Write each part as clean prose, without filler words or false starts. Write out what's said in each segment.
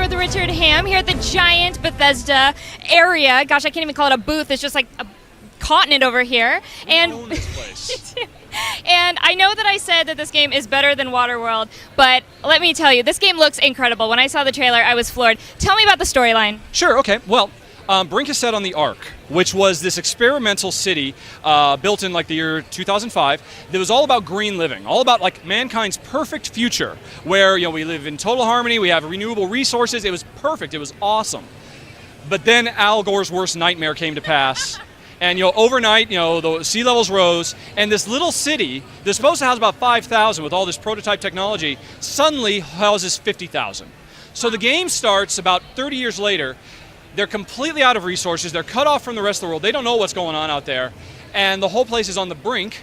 with Richard Ham here at the giant Bethesda area. Gosh, I can't even call it a booth. It's just like a continent over here. We own this place. And I know that I said that this game is better than Waterworld, but let me tell you, this game looks incredible. When I saw the trailer, I was floored. Tell me about the storyline. Sure, okay. Well, Brink is set on the Ark, which was this experimental city built in like the year 2005 that was all about green living, all about like mankind's perfect future, where we live in total harmony, we have renewable resources. It was perfect, it was awesome. But then Al Gore's worst nightmare came to pass. And overnight, the sea levels rose, and this little city that's supposed to house about 5,000 with all this prototype technology suddenly houses 50,000. So the game starts about 30 years later. They're completely out of resources. They're cut off from the rest of the world. They don't know what's going on out there, and the whole place is on the brink,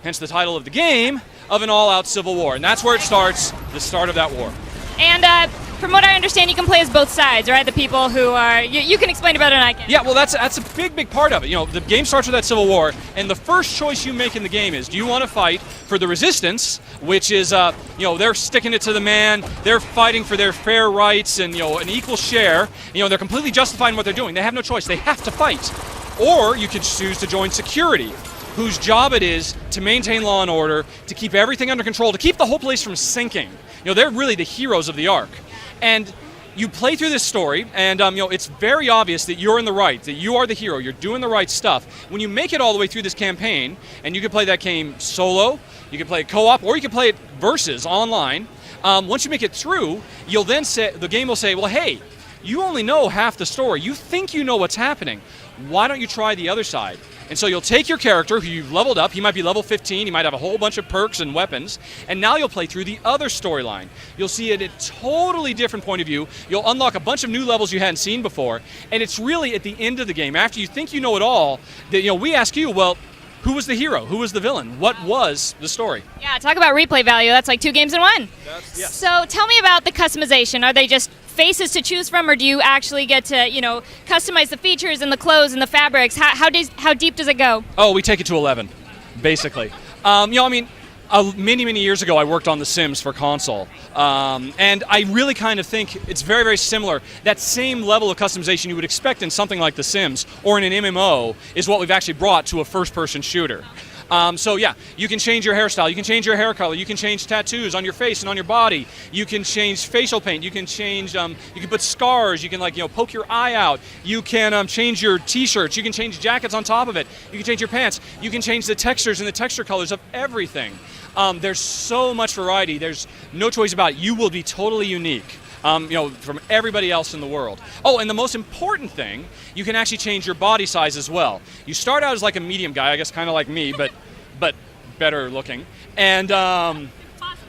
hence the title of the game, of an all-out civil war. And that's where it starts, the start of that war. And from what I understand, you can play as both sides, right? The people who are... You can explain it better than I can. Yeah, well, that's a big part of it. The game starts with that civil war, and the first choice you make in the game is, do you want to fight for the resistance, which is, they're sticking it to the man, they're fighting for their fair rights and, an equal share. They're completely justifying what they're doing. They have no choice. They have to fight. Or you could choose to join security, whose job it is to maintain law and order, to keep everything under control, to keep the whole place from sinking. They're really the heroes of the Ark. And you play through this story, and it's very obvious that you're in the right, that you are the hero, you're doing the right stuff. When you make it all the way through this campaign, and you can play that game solo, you can play it co-op, or you can play it versus online. Once you make it through, you'll then say, the game will say, well, hey, you only know half the story. You think you know what's happening. Why don't you try the other side? And so you'll take your character who you've leveled up. He might be level 15. He might have a whole bunch of perks and weapons. And now you'll play through the other storyline. You'll see it at a totally different point of view. You'll unlock a bunch of new levels you hadn't seen before. And it's really at the end of the game, after you think you know it all, that we ask you, well, who was the hero? Who was the villain? What was the story? Yeah, talk about replay value. That's like 2 games in one. Yes. So tell me about the customization. Are they just faces to choose from, or do you actually get to, customize the features and the clothes and the fabrics? How deep does it go? Oh, we take it to 11, basically. Many years ago, I worked on The Sims for console, and I really kind of think it's very, very similar. That same level of customization you would expect in something like The Sims or in an MMO is what we've actually brought to a first-person shooter. So yeah, you can change your hairstyle, you can change your hair color, you can change tattoos on your face and on your body, you can change facial paint, you can change, you can put scars, you can poke your eye out, you can change your t-shirts, you can change jackets on top of it, you can change your pants, you can change the textures and the texture colors of everything. There's so much variety, there's no choice about it. You will be totally unique. From everybody else in the world. Oh, and the most important thing, you can actually change your body size as well. You start out as like a medium guy, I guess kind of like me, but better looking. And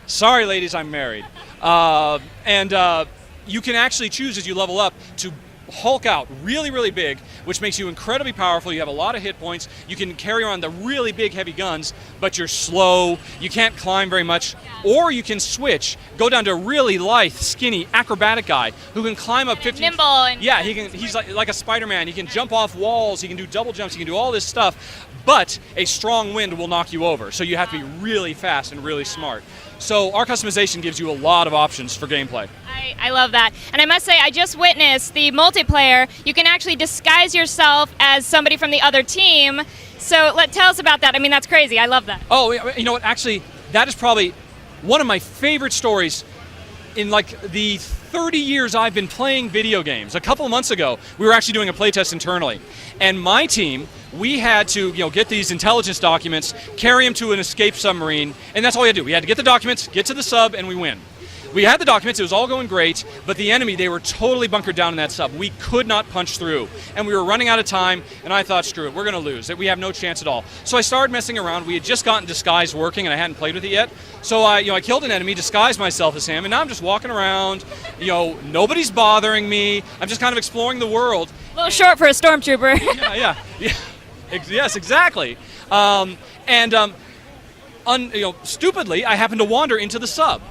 sorry ladies, I'm married. You can actually choose as you level up to Hulk out really, really big, which makes you incredibly powerful. You have a lot of hit points. You can carry around the really big, heavy guns, but you're slow. You can't climb very much. Or you can switch, go down to a really lithe, skinny, acrobatic guy who can climb up 50. Nimble. And yeah, he's like a Spider-Man. He can jump off walls. He can do double jumps. He can do all this stuff. But a strong wind will knock you over. So you have to be really fast and really smart. So our customization gives you a lot of options for gameplay. I love that. And I must say, I just witnessed the multiplayer. You can actually disguise yourself as somebody from the other team. So tell us about that. I mean, that's crazy. I love that. Oh, you know what? Actually, that is probably one of my favorite stories in like the 30 years I've been playing video games. A couple of months ago, we were actually doing a playtest internally. And my team, we had to get these intelligence documents, carry them to an escape submarine, and that's all we had to do. We had to get the documents, get to the sub, and we win. We had the documents, it was all going great, but the enemy, they were totally bunkered down in that sub. We could not punch through, and we were running out of time, and I thought, screw it, we're going to lose. We have no chance at all. So I started messing around. We had just gotten disguise working, and I hadn't played with it yet. So I killed an enemy, disguised myself as him, and now I'm just walking around. Nobody's bothering me. I'm just kind of exploring the world. A little short for a stormtrooper. Yeah. Yes, exactly. Stupidly, I happened to wander into the sub.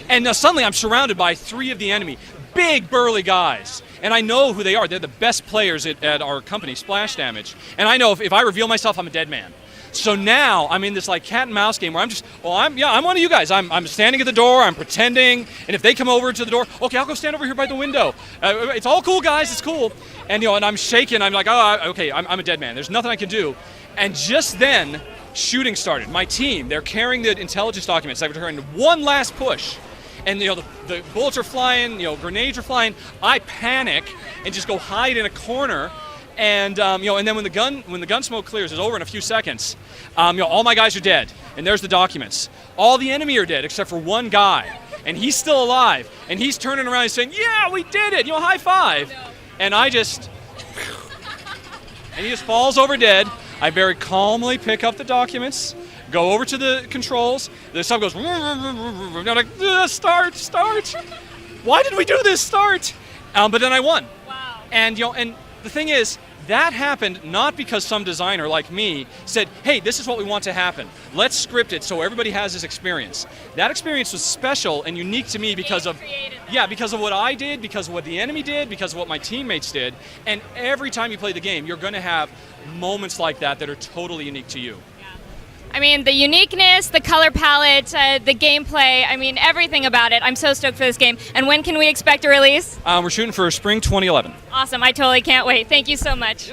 And suddenly I'm surrounded by 3 of the enemy, big burly guys. And I know who they are. They're the best players at our company, Splash Damage. And I know if I reveal myself, I'm a dead man. So now I'm in this like cat and mouse game where I'm one of you guys. I'm standing at the door, I'm pretending, and if they come over to the door, okay, I'll go stand over here by the window. It's all cool, guys, it's cool. And and I'm shaking, I'm like, okay, I'm a dead man. There's nothing I can do. And just then, shooting started. My team, they're carrying the intelligence documents. They were carrying one last push. And the bullets are flying, grenades are flying. I panic and just go hide in a corner. And and then when the gun smoke clears, it's over in a few seconds. All my guys are dead, and there's the documents. All the enemy are dead except for one guy, and he's still alive. And he's turning around and saying, "Yeah, we did it! High five!" No. And and he just falls over dead. I very calmly pick up the documents, go over to the controls. The sub goes, and I'm like, start. Why did we do this? Start. But then I won. Wow. And and the thing is, that happened not because some designer like me said, hey, this is what we want to happen. Let's script it so everybody has this experience. That experience was special and unique to me because of what I did, because of what the enemy did, because of what my teammates did. And every time you play the game, you're going to have moments like that are totally unique to you. I mean, the uniqueness, the color palette, the gameplay, I mean, everything about it. I'm so stoked for this game. And when can we expect a release? We're shooting for spring 2011. Awesome. I totally can't wait. Thank you so much.